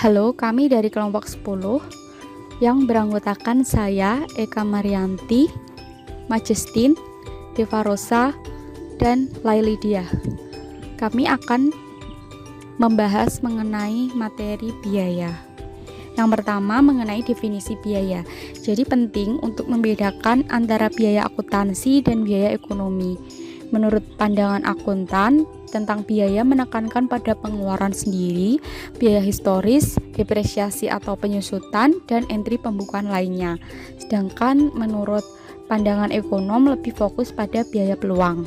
Halo, kami dari kelompok 10 yang beranggotakan saya, Eka Marianti, Majestin, Deva Rosa, dan Lailidia. Kami akan membahas mengenai materi biaya. Yang pertama mengenai definisi biaya. Jadi penting untuk membedakan antara biaya akuntansi dan biaya ekonomi. Menurut pandangan akuntan, tentang biaya menekankan pada pengeluaran sendiri, biaya historis, depresiasi atau penyusutan, dan entry pembukuan lainnya. Sedangkan menurut pandangan ekonom lebih fokus pada biaya peluang.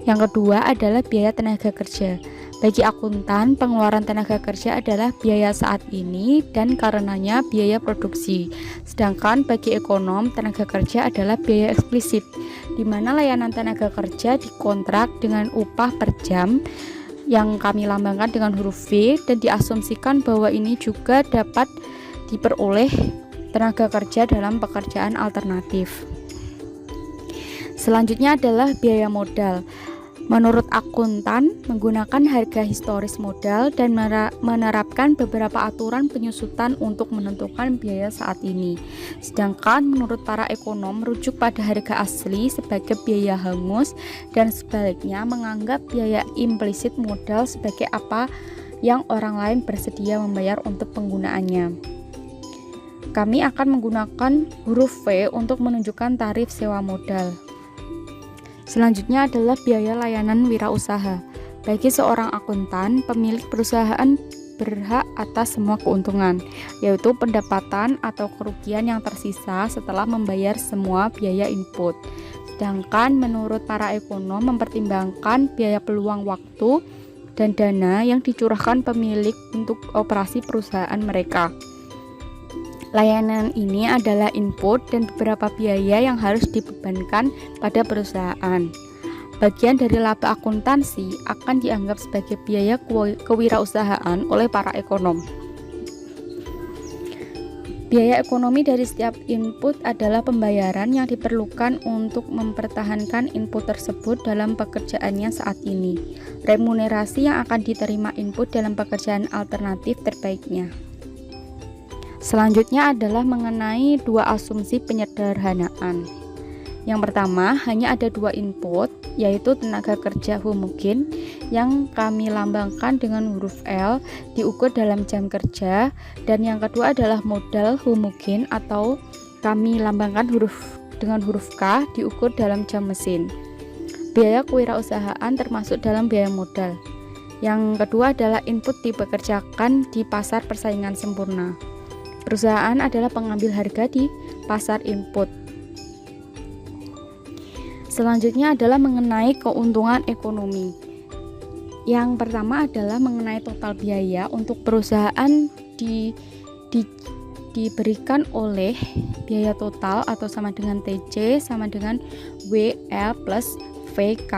Yang kedua adalah biaya tenaga kerja. Bagi akuntan, pengeluaran tenaga kerja adalah biaya saat ini dan karenanya biaya produksi. Sedangkan bagi ekonom, tenaga kerja adalah biaya eksplisit, di mana layanan tenaga kerja dikontrak dengan upah per jam yang kami lambangkan dengan huruf V dan diasumsikan bahwa ini juga dapat diperoleh tenaga kerja dalam pekerjaan alternatif. Selanjutnya adalah biaya modal. Menurut akuntan, menggunakan harga historis modal dan menerapkan beberapa aturan penyusutan untuk menentukan biaya saat ini. Sedangkan menurut para ekonom, merujuk pada harga asli sebagai biaya hangus dan sebaliknya menganggap biaya implisit modal sebagai apa yang orang lain bersedia membayar untuk penggunaannya. Kami akan menggunakan huruf V untuk menunjukkan tarif sewa modal. Selanjutnya adalah biaya layanan wirausaha. Bagi seorang akuntan, pemilik perusahaan berhak atas semua keuntungan, yaitu pendapatan atau kerugian yang tersisa setelah membayar semua biaya input. Sedangkan menurut para ekonom mempertimbangkan biaya peluang waktu dan dana yang dicurahkan pemilik untuk operasi perusahaan mereka. Layanan ini adalah input dan beberapa biaya yang harus dibebankan pada perusahaan. Bagian dari laba akuntansi akan dianggap sebagai biaya kewirausahaan oleh para ekonom. Biaya ekonomi dari setiap input adalah pembayaran yang diperlukan untuk mempertahankan input tersebut dalam pekerjaannya saat ini. Remunerasi yang akan diterima input dalam pekerjaan alternatif terbaiknya. Selanjutnya adalah mengenai dua asumsi penyederhanaan. Yang pertama, hanya ada dua input, yaitu tenaga kerja homogen yang kami lambangkan dengan huruf L diukur dalam jam kerja, dan yang kedua adalah modal homogen atau kami lambangkan dengan huruf K diukur dalam jam mesin. Biaya kewirausahaan termasuk dalam biaya modal. Yang kedua adalah input dipekerjakan di pasar persaingan sempurna. Perusahaan adalah pengambil harga di pasar input. Selanjutnya adalah mengenai keuntungan ekonomi. Yang pertama adalah mengenai total biaya untuk perusahaan diberikan oleh biaya total atau sama dengan TC sama dengan WL plus VK.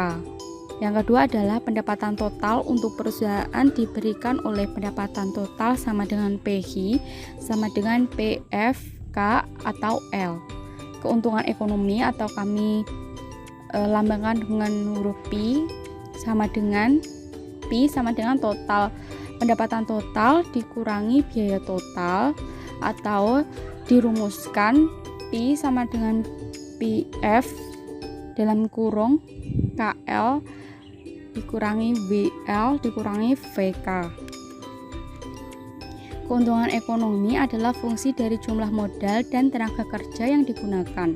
Yang kedua adalah pendapatan total untuk perusahaan diberikan oleh pendapatan total sama dengan PH sama dengan PFK atau L. Keuntungan ekonomi atau kami lambangkan dengan huruf P sama dengan total. Pendapatan total dikurangi biaya total atau dirumuskan P sama dengan PF dalam kurung KL dikurangi WL dikurangi VK. Keuntungan ekonomi adalah fungsi dari jumlah modal dan tenaga kerja yang digunakan.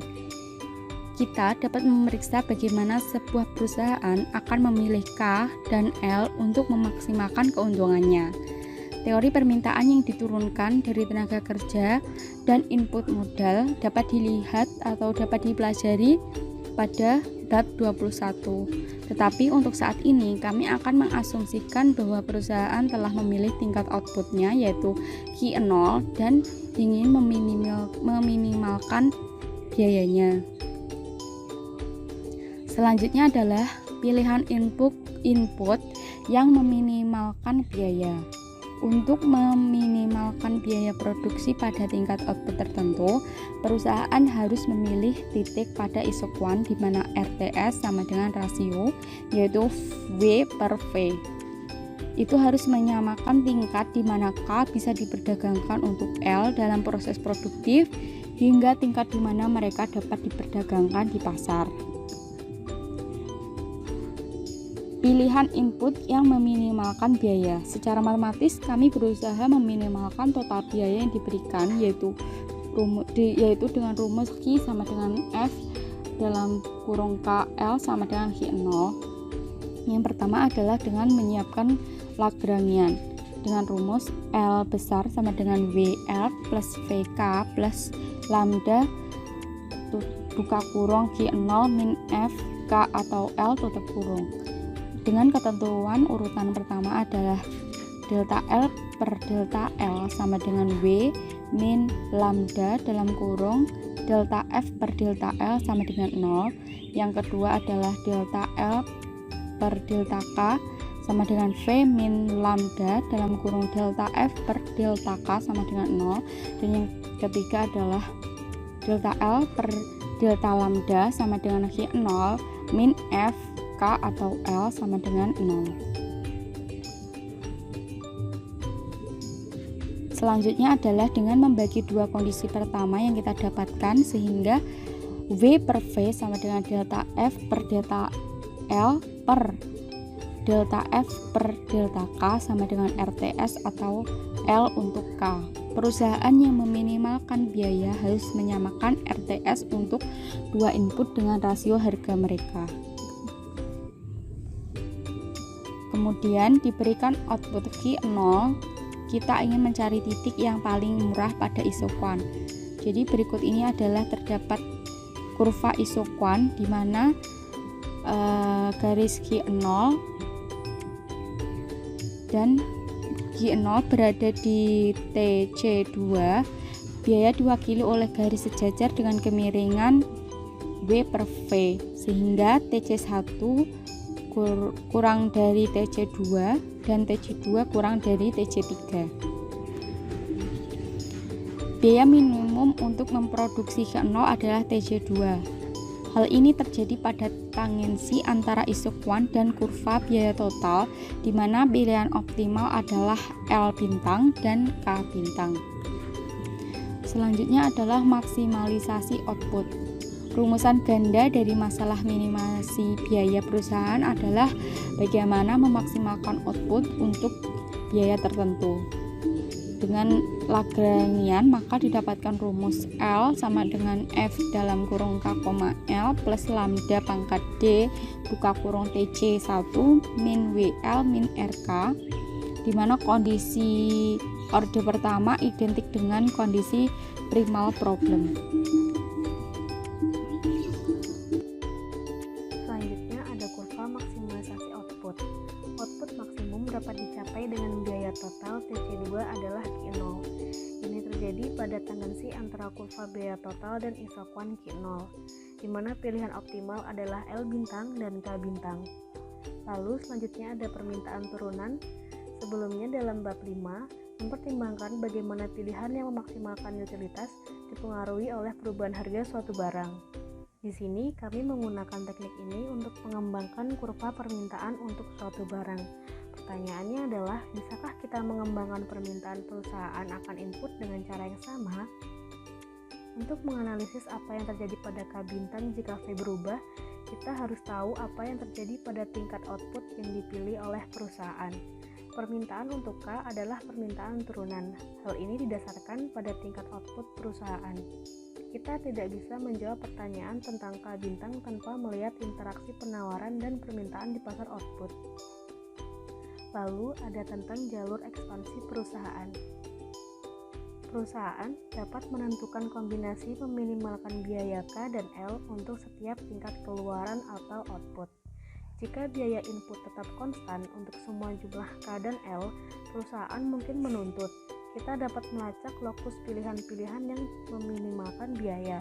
Kita dapat memeriksa bagaimana sebuah perusahaan akan memilih K dan L untuk memaksimalkan keuntungannya. Teori permintaan yang diturunkan dari tenaga kerja dan input modal dapat dilihat atau dapat dipelajari pada bab 21. Tetapi untuk saat ini kami akan mengasumsikan bahwa perusahaan telah memilih tingkat outputnya yaitu Q0 dan ingin meminimalkan biayanya. Selanjutnya adalah pilihan input yang meminimalkan biaya. Untuk meminimalkan biaya produksi pada tingkat output tertentu, perusahaan harus memilih titik pada isokuan di mana RTS sama dengan rasio, yaitu V per V. itu harus menyamakan tingkat di mana K bisa diperdagangkan untuk L dalam proses produktif hingga tingkat di mana mereka dapat diperdagangkan di pasar. Pilihan input yang meminimalkan biaya. Secara matematis, kami berusaha meminimalkan total biaya yang diberikan, yaitu dengan rumus Q sama dengan F dalam kurung KL sama dengan Q0. Yang pertama adalah dengan menyiapkan Lagrangian dengan rumus L besar sama dengan WL plus VK plus lambda buka kurung Q0 min F K atau L tutup kurung. Dengan ketentuan urutan pertama adalah delta L per delta L sama dengan W min lambda dalam kurung delta F per delta L sama dengan 0. Yang kedua adalah delta L per delta K sama dengan V min lambda dalam kurung delta F per delta K sama dengan 0. Dan yang ketiga adalah delta L per delta lambda sama dengan Q0 min F K atau L sama dengan 0. Selanjutnya adalah dengan membagi dua kondisi pertama yang kita dapatkan, sehingga V per V sama dengan delta F per delta L per delta F per delta K sama dengan RTS atau L untuk K. Perusahaan yang meminimalkan biaya harus menyamakan RTS untuk dua input dengan rasio harga mereka. Kemudian diberikan output Q0, kita ingin mencari titik yang paling murah pada isokuan. Jadi berikut ini adalah terdapat kurva isokuan di mana garis Q0 dan Q0 berada di TC2, biaya diwakili oleh garis sejajar dengan kemiringan W per V, sehingga TC1 kurang dari TC2 dan TC2 kurang dari TC3. Biaya minimum untuk memproduksi Q0 adalah TC2. Hal ini terjadi pada tangensi antara isokuan dan kurva biaya total, di mana pilihan optimal adalah L bintang dan K bintang. Selanjutnya adalah maksimalisasi output. Rumusan ganda dari masalah minimasi biaya perusahaan adalah bagaimana memaksimalkan output untuk biaya tertentu. Dengan Lagrangian maka didapatkan rumus L sama dengan F dalam kurung K, L plus lambda pangkat D buka kurung TC1 min WL min RK, di mana kondisi orde pertama identik dengan kondisi primal problem. Output maksimum dapat dicapai dengan biaya total TC2 adalah Q0. Ini terjadi pada tangensi antara kurva biaya total dan isokuan Q0, di mana pilihan optimal adalah L bintang dan K bintang. Lalu selanjutnya ada permintaan turunan. Sebelumnya dalam bab 5, mempertimbangkan bagaimana pilihan yang memaksimalkan utilitas dipengaruhi oleh perubahan harga suatu barang. Di sini kami menggunakan teknik ini untuk mengembangkan kurva permintaan untuk suatu barang. Pertanyaannya adalah, bisakah kita mengembangkan permintaan perusahaan akan input dengan cara yang sama? Untuk menganalisis apa yang terjadi pada K bintang jika V berubah, kita harus tahu apa yang terjadi pada tingkat output yang dipilih oleh perusahaan. Permintaan untuk K adalah permintaan turunan. Hal ini didasarkan pada tingkat output perusahaan. Kita tidak bisa menjawab pertanyaan tentang K bintang tanpa melihat interaksi penawaran dan permintaan di pasar output. Lalu ada tentang jalur ekspansi perusahaan. Perusahaan dapat menentukan kombinasi meminimalkan biaya K dan L untuk setiap tingkat keluaran atau output. Jika biaya input tetap konstan untuk semua jumlah K dan L, perusahaan mungkin menuntut kita dapat melacak lokus pilihan-pilihan yang meminimalkan biaya.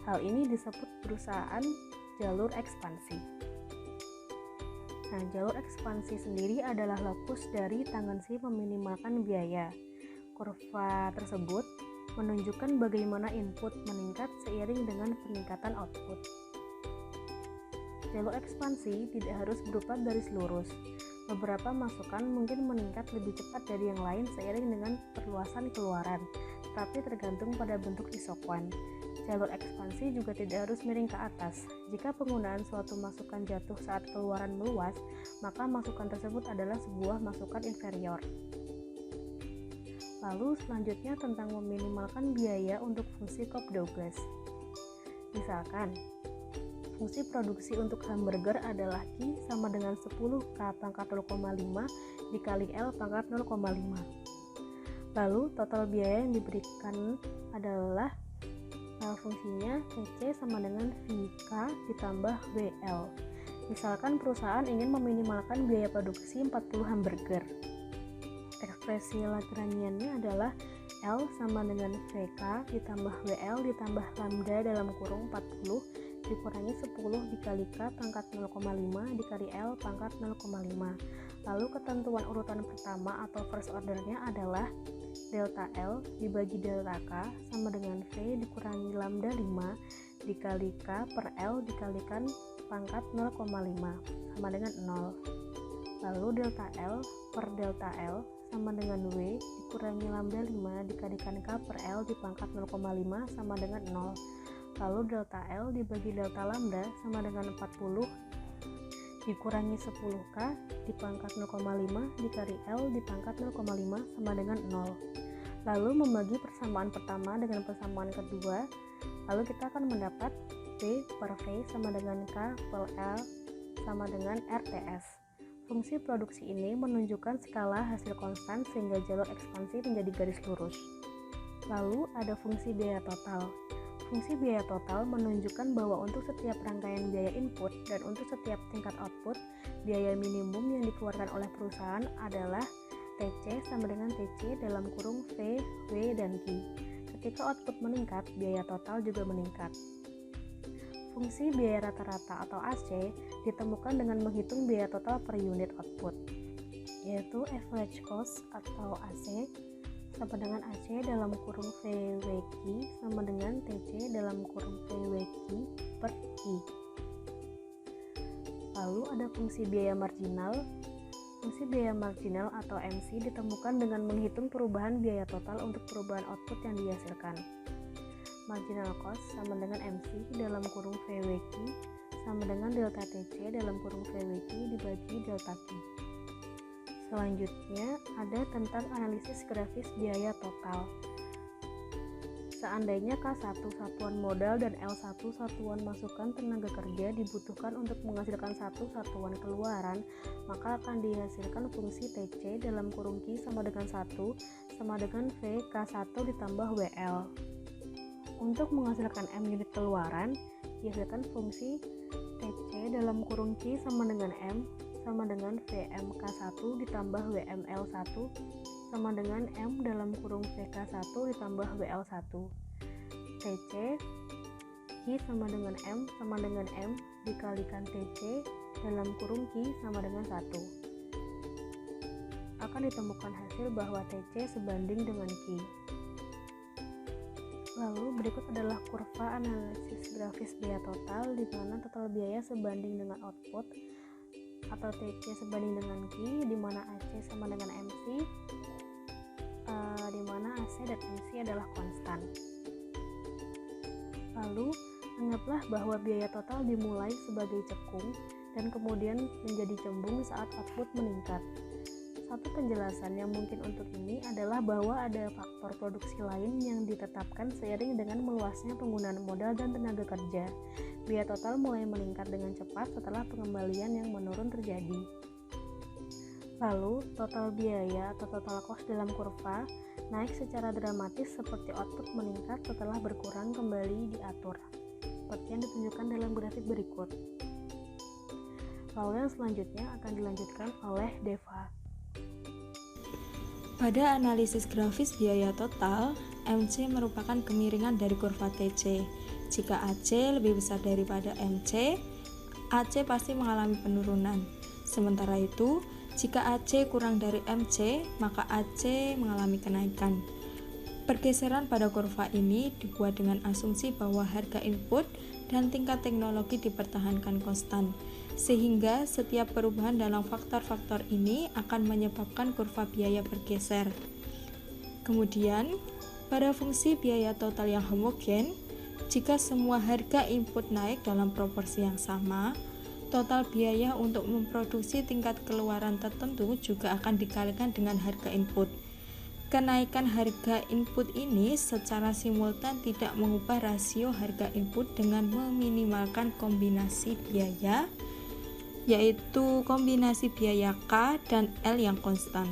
Hal ini disebut perusahaan jalur ekspansi. Nah, jalur ekspansi sendiri adalah lokus dari tangensi meminimalkan biaya. Kurva tersebut menunjukkan bagaimana input meningkat seiring dengan peningkatan output. Jalur ekspansi tidak harus berupa garis lurus, Beberapa masukan mungkin meningkat lebih cepat dari yang lain seiring dengan perluasan keluaran, tetapi tergantung pada bentuk isokuan. Jalur ekspansi juga tidak harus miring ke atas. Jika penggunaan suatu masukan jatuh saat keluaran meluas, maka masukan tersebut adalah sebuah masukan inferior. Lalu selanjutnya tentang meminimalkan biaya untuk fungsi Cobb-Douglas. Misalkan, fungsi produksi untuk hamburger adalah Q sama dengan 10K pangkat 0,5 dikali L pangkat 0,5. Lalu total biaya yang diberikan adalah fungsinya TC sama dengan VK ditambah WL. Misalkan perusahaan ingin meminimalkan biaya produksi 40 hamburger. Ekspresi Lagrangiannya adalah L sama dengan VK ditambah WL ditambah lambda dalam kurung 40 dikurangi 10 dikali K pangkat 0,5 dikali L pangkat 0,5. Lalu ketentuan urutan pertama atau first ordernya adalah delta L dibagi delta K sama dengan V dikurangi lambda 5 dikali K per L dikalikan pangkat 0,5 sama dengan 0. Lalu delta L per delta L sama dengan W dikurangi lambda 5 dikalikan K per L di pangkat 0,5 sama dengan 0. Lalu delta L dibagi delta lambda sama dengan 40 dikurangi 10K di pangkat 0,5 dikali L di pangkat 0,5 sama dengan 0. Lalu membagi persamaan pertama dengan persamaan kedua, lalu kita akan mendapat V per V sama dengan K per L sama dengan RTS. Fungsi produksi ini menunjukkan skala hasil konstan sehingga jalur ekspansi menjadi garis lurus. Lalu ada fungsi biaya total. Fungsi biaya total menunjukkan bahwa untuk setiap rangkaian biaya input dan untuk setiap tingkat output, biaya minimum yang dikeluarkan oleh perusahaan adalah TC sama dengan TC dalam kurung V, W, dan Q. Ketika output meningkat, biaya total juga meningkat. Fungsi biaya rata-rata atau AC ditemukan dengan menghitung biaya total per unit output, yaitu average cost atau AC sama dengan AC dalam kurung VWQ sama dengan TC dalam kurung VWQ per Q. Lalu ada fungsi biaya marginal. Fungsi biaya marginal atau MC ditemukan dengan menghitung perubahan biaya total untuk perubahan output yang dihasilkan. Marginal cost sama dengan MC dalam kurung VWQ sama dengan delta TC dalam kurung VWQ dibagi delta Q. Selanjutnya ada tentang analisis grafis biaya total. Seandainya K1 satuan modal dan L1 satuan masukan tenaga kerja dibutuhkan untuk menghasilkan satu satuan keluaran, maka akan dihasilkan fungsi TC dalam kurung Q sama dengan 1 sama dengan V K1 ditambah WL. Untuk menghasilkan M unit keluaran, dihasilkan fungsi TC dalam kurung Q sama dengan M sama dengan VMK1 ditambah WML1 sama dengan M dalam kurung VK1 ditambah WL1. TC Q sama dengan M sama dengan M dikalikan TC dalam kurung Q sama dengan 1. Akan ditemukan hasil bahwa TC sebanding dengan Q. Lalu berikut adalah kurva analisis grafis biaya total di mana total biaya sebanding dengan output atau TC sebanding dengan Q, di mana AC sama dengan MC, di mana AC dan MC adalah konstan. Lalu anggaplah bahwa biaya total dimulai sebagai cekung dan kemudian menjadi cembung saat output meningkat. Satu penjelasan yang mungkin untuk ini adalah bahwa ada faktor produksi lain yang ditetapkan seiring dengan meluasnya penggunaan modal dan tenaga kerja. Biaya total mulai meningkat dengan cepat setelah pengembalian yang menurun terjadi. Lalu, total biaya atau total cost dalam kurva naik secara dramatis seperti output meningkat setelah berkurang kembali diatur, seperti yang ditunjukkan dalam grafik berikut. Lalu yang selanjutnya akan dilanjutkan oleh Deva. Pada analisis grafis biaya total, MC merupakan kemiringan dari kurva TC. Jika AC lebih besar daripada MC, AC pasti mengalami penurunan. Sementara itu, jika AC kurang dari MC, maka AC mengalami kenaikan. Pergeseran pada kurva ini dibuat dengan asumsi bahwa harga input dan tingkat teknologi dipertahankan konstan, sehingga setiap perubahan dalam faktor-faktor ini akan menyebabkan kurva biaya bergeser. Kemudian, pada fungsi biaya total yang homogen, jika semua harga input naik dalam proporsi yang sama, total biaya untuk memproduksi tingkat keluaran tertentu juga akan dikalikan dengan harga input. Kenaikan harga input ini secara simultan tidak mengubah rasio harga input dengan meminimalkan kombinasi biaya, yaitu kombinasi biaya K dan L yang konstan.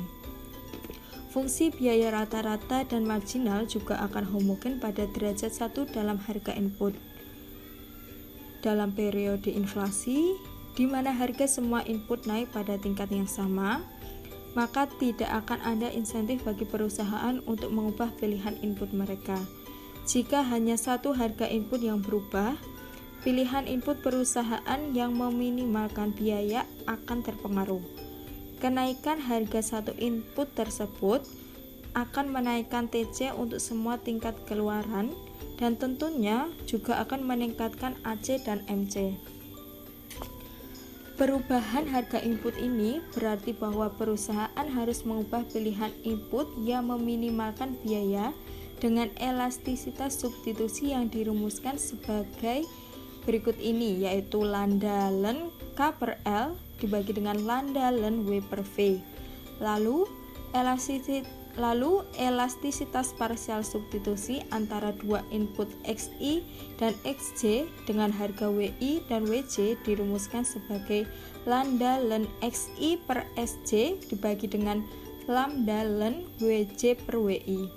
Fungsi biaya rata-rata dan marginal juga akan homogen pada derajat 1 dalam harga input. Dalam periode inflasi, di mana harga semua input naik pada tingkat yang sama, maka tidak akan ada insentif bagi perusahaan untuk mengubah pilihan input mereka. Jika hanya satu harga input yang berubah, pilihan input perusahaan yang meminimalkan biaya akan terpengaruh. Kenaikan harga satu input tersebut akan menaikkan TC untuk semua tingkat keluaran dan tentunya juga akan meningkatkan AC dan MC. Perubahan harga input ini berarti bahwa perusahaan harus mengubah pilihan input yang meminimalkan biaya dengan elastisitas substitusi yang dirumuskan sebagai berikut ini, yaitu Landalen K per L dibagi dengan Landalen W per V. Lalu elastisitas parsial substitusi antara dua input XI dan XJ dengan harga WI dan WJ dirumuskan sebagai lambda len XI per SJ dibagi dengan lambda len WJ per WI.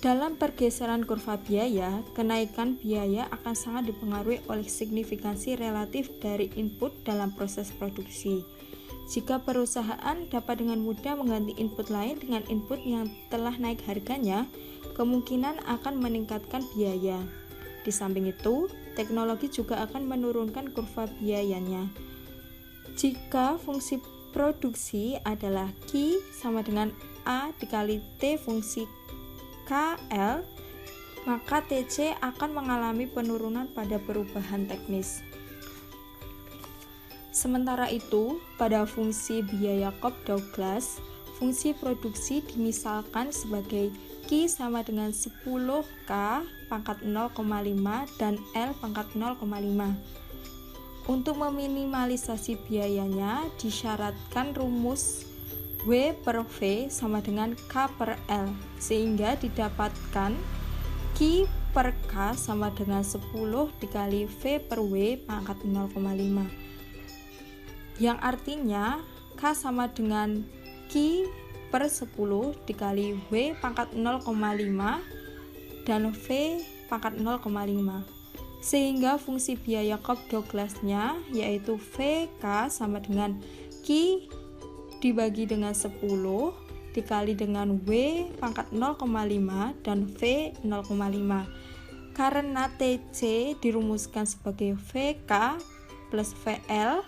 Dalam pergeseran kurva biaya, kenaikan biaya akan sangat dipengaruhi oleh signifikansi relatif dari input dalam proses produksi. Jika perusahaan dapat dengan mudah mengganti input lain dengan input yang telah naik harganya, kemungkinan akan meningkatkan biaya. Di samping itu, teknologi juga akan menurunkan kurva biayanya. Jika fungsi produksi adalah Q sama dengan A dikali T fungsi KL, maka TC akan mengalami penurunan pada perubahan teknis. Sementara itu, pada fungsi biaya Cobb-Douglas, fungsi produksi dimisalkan sebagai Q sama dengan 10K pangkat 0,5 dan L pangkat 0,5. Untuk meminimalisasi biayanya, disyaratkan rumus W per V sama dengan K per L, sehingga didapatkan Q per K sama dengan 10 dikali V per W pangkat 0,5, yang artinya K sama dengan Q per 10 dikali W pangkat 0,5 dan V pangkat 0,5, sehingga fungsi biaya Cobb-Douglas-nya yaitu VK sama dengan Q dibagi dengan 10 dikali dengan W pangkat 0,5 dan V 0,5. Karena TC dirumuskan sebagai VK plus VL,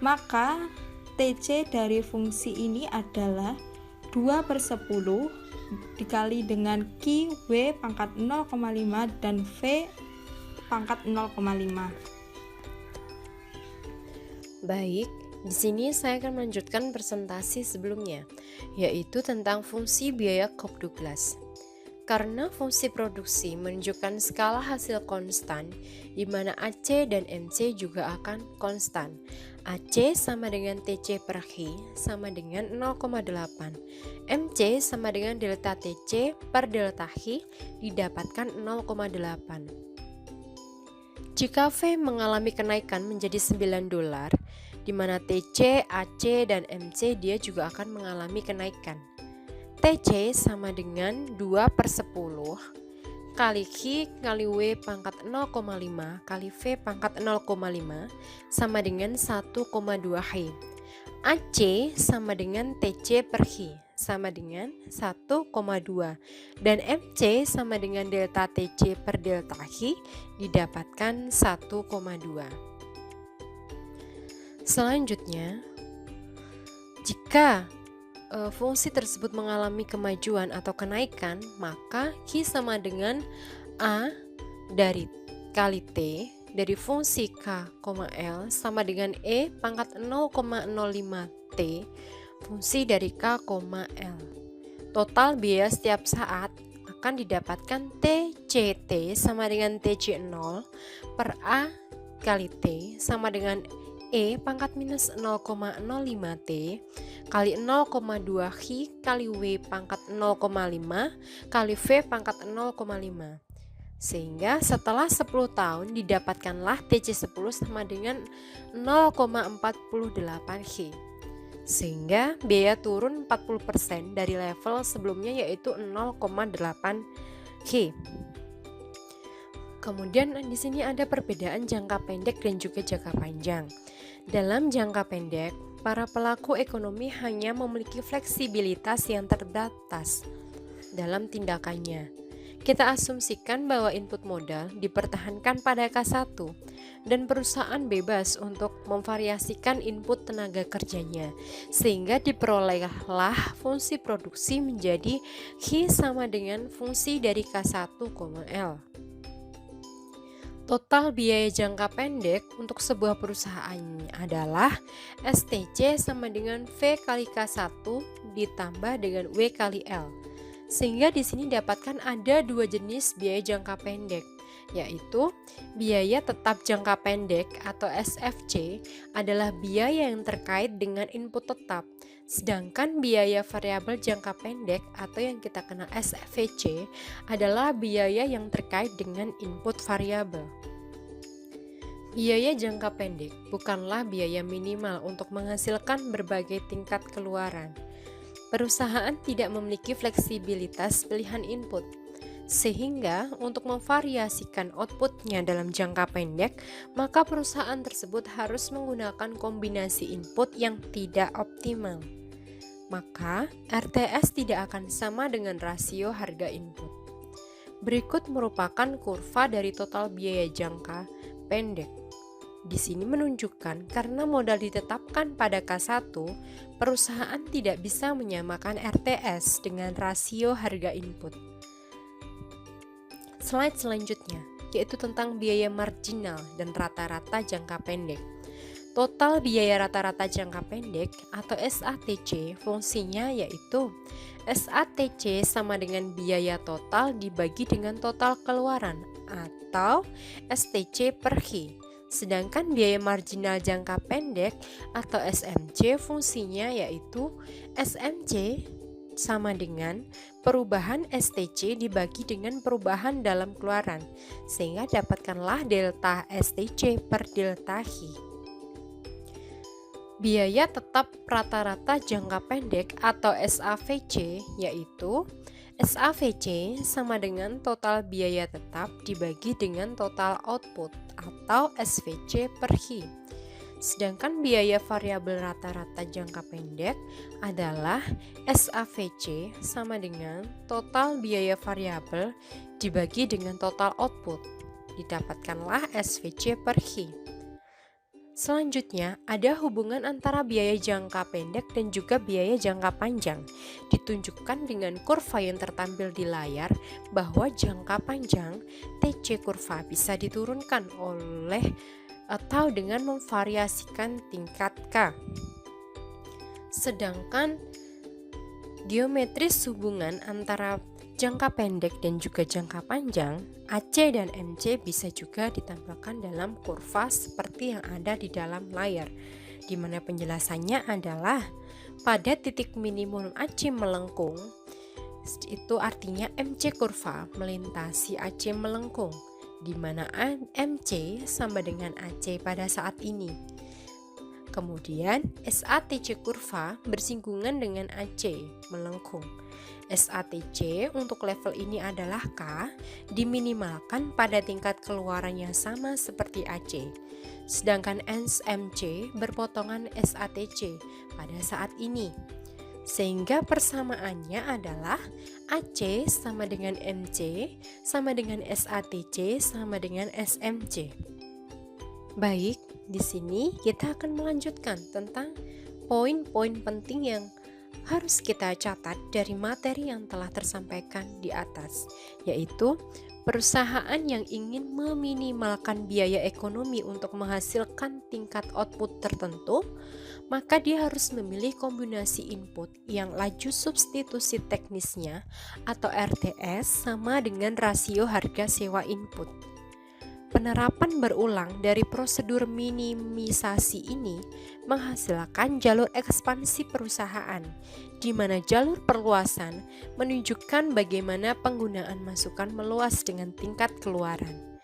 maka TC dari fungsi ini adalah 2 per 10 dikali dengan Q W pangkat 0,5 dan V pangkat 0,5. Baik, di sini saya akan melanjutkan presentasi sebelumnya, yaitu tentang fungsi biaya Cobb-Douglas. Karena fungsi produksi menunjukkan skala hasil konstan, di mana AC dan MC juga akan konstan. AC sama dengan TC per H sama dengan 0,8. MC sama dengan delta TC per delta H didapatkan 0,8. Jika V mengalami kenaikan menjadi $9, di mana TC, AC, dan MC dia juga akan mengalami kenaikan. TC sama dengan 2 per 10 kali Q kali W pangkat 0,5 kali V pangkat 0,5 sama dengan 1,2 H. AC sama dengan TC per H sama dengan 1,2 dan MC sama dengan delta TC per delta H didapatkan 1,2. Selanjutnya, jika fungsi tersebut mengalami kemajuan atau kenaikan, maka Q sama dengan A dari kali T dari fungsi K, L sama dengan E pangkat 0,05T fungsi dari K, L. Total biaya setiap saat akan didapatkan TCT sama dengan TC0 per A kali T sama dengan E pangkat minus 0,05T kali 0,2 Hi kali W pangkat 0,5 kali V pangkat 0,5. Sehingga setelah 10 tahun didapatkanlah TC10 sama dengan 0,48 Hi. Sehingga biaya turun 40% dari level sebelumnya yaitu 0,8 Hi. Kemudian di sini ada perbedaan jangka pendek dan juga jangka panjang. Dalam jangka pendek, para pelaku ekonomi hanya memiliki fleksibilitas yang terbatas dalam tindakannya. Kita asumsikan bahwa input modal dipertahankan pada K1 dan perusahaan bebas untuk memvariasikan input tenaga kerjanya sehingga diperolehlah fungsi produksi menjadi Hi sama dengan fungsi dari K1, L. Total biaya jangka pendek untuk sebuah perusahaan adalah STC sama dengan V kali K1 ditambah dengan W kali L. Sehingga di sini dapatkan ada dua jenis biaya jangka pendek, yaitu biaya tetap jangka pendek atau SFC adalah biaya yang terkait dengan input tetap, sedangkan biaya variabel jangka pendek atau yang kita kenal SVC adalah biaya yang terkait dengan input variabel. Biaya jangka pendek bukanlah biaya minimal untuk menghasilkan berbagai tingkat keluaran. Perusahaan tidak memiliki fleksibilitas pilihan input, sehingga untuk memvariasikan outputnya dalam jangka pendek, maka perusahaan tersebut harus menggunakan kombinasi input yang tidak optimal. Maka RTS tidak akan sama dengan rasio harga input. Berikut merupakan kurva dari total biaya jangka pendek. Di sini menunjukkan karena modal ditetapkan pada K1, perusahaan tidak bisa menyamakan RTS dengan rasio harga input. Slide selanjutnya, yaitu tentang biaya marginal dan rata-rata jangka pendek. Total biaya rata-rata jangka pendek atau SATC fungsinya yaitu SATC sama dengan biaya total dibagi dengan total keluaran atau STC per Hi. Sedangkan biaya marginal jangka pendek atau SMC fungsinya yaitu SMC sama dengan perubahan STC dibagi dengan perubahan dalam keluaran, sehingga dapatkanlah delta STC per delta Hi. Biaya tetap rata-rata jangka pendek atau SAVC yaitu SAVC sama dengan total biaya tetap dibagi dengan total output atau SVC per Hi. Sedangkan biaya variabel rata-rata jangka pendek adalah SAVC sama dengan total biaya variabel dibagi dengan total output. Didapatkanlah SVC per Hi. Selanjutnya, ada hubungan antara biaya jangka pendek dan juga biaya jangka panjang. Ditunjukkan dengan kurva yang tertampil di layar bahwa jangka panjang TC kurva bisa diturunkan oleh atau dengan memvariasikan tingkat K. Sedangkan geometris hubungan antara jangka pendek dan juga jangka panjang, AC dan MC bisa juga ditampilkan dalam kurva seperti yang ada di dalam layar, di mana penjelasannya adalah pada titik minimum AC melengkung, itu artinya MC kurva melintasi AC melengkung, di mana MC sama dengan AC pada saat ini. Kemudian SATC kurva bersinggungan dengan AC melengkung. SATC untuk level ini adalah K diminimalkan pada tingkat keluaran yang sama seperti AC. Sedangkan SMC berpotongan SATC pada saat ini. Sehingga persamaannya adalah AC sama dengan MC sama dengan SATC sama dengan SMC. Baik, di sini kita akan melanjutkan tentang poin-poin penting yang harus kita catat dari materi yang telah tersampaikan di atas, yaitu Perusahaan yang ingin meminimalkan biaya ekonomi untuk menghasilkan tingkat output tertentu, maka dia harus memilih kombinasi input yang laju substitusi teknisnya atau RTS sama dengan rasio harga sewa input. Penerapan berulang dari prosedur minimisasi ini menghasilkan jalur ekspansi perusahaan, di mana jalur perluasan menunjukkan bagaimana penggunaan masukan meluas dengan tingkat keluaran.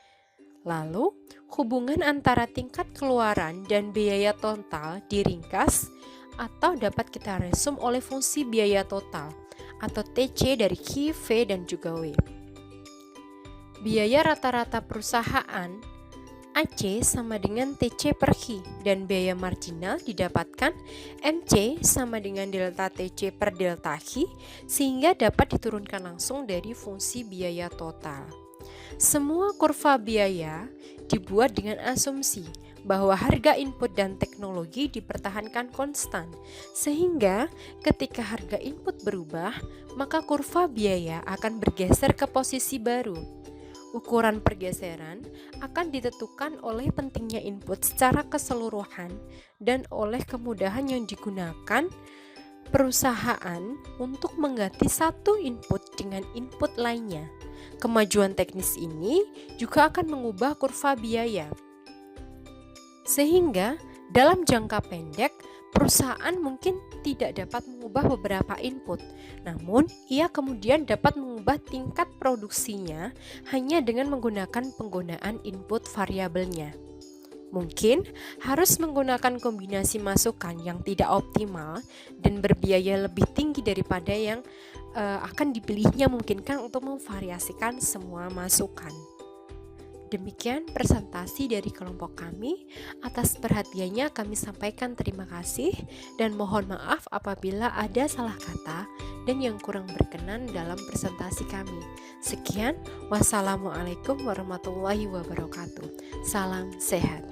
Lalu, hubungan antara tingkat keluaran dan biaya total diringkas atau dapat kita resum oleh fungsi biaya total atau TC dari Q, V, dan juga W. Biaya rata-rata perusahaan AC sama dengan TC per Q dan biaya marginal didapatkan MC sama dengan delta TC per delta Q sehingga dapat diturunkan langsung dari fungsi biaya total. Semua kurva biaya dibuat dengan asumsi bahwa harga input dan teknologi dipertahankan konstan, sehingga ketika harga input berubah, maka kurva biaya akan bergeser ke posisi baru. Ukuran pergeseran akan ditentukan oleh pentingnya input secara keseluruhan dan oleh kemudahan yang digunakan perusahaan untuk mengganti satu input dengan input lainnya. Kemajuan teknis ini juga akan mengubah kurva biaya. Sehingga dalam jangka pendek, perusahaan mungkin tidak dapat mengubah beberapa input, namun ia kemudian dapat mengubah tingkat produksinya hanya dengan menggunakan penggunaan input variabelnya. Mungkin harus menggunakan kombinasi masukan yang tidak optimal dan berbiaya lebih tinggi daripada yang akan dipilihnya memungkinkan untuk memvariasikan semua masukan. Demikian presentasi dari kelompok kami. Atas perhatiannya kami sampaikan terima kasih dan mohon maaf apabila ada salah kata dan yang kurang berkenan dalam presentasi kami. Sekian, wassalamualaikum warahmatullahi wabarakatuh. Salam sehat.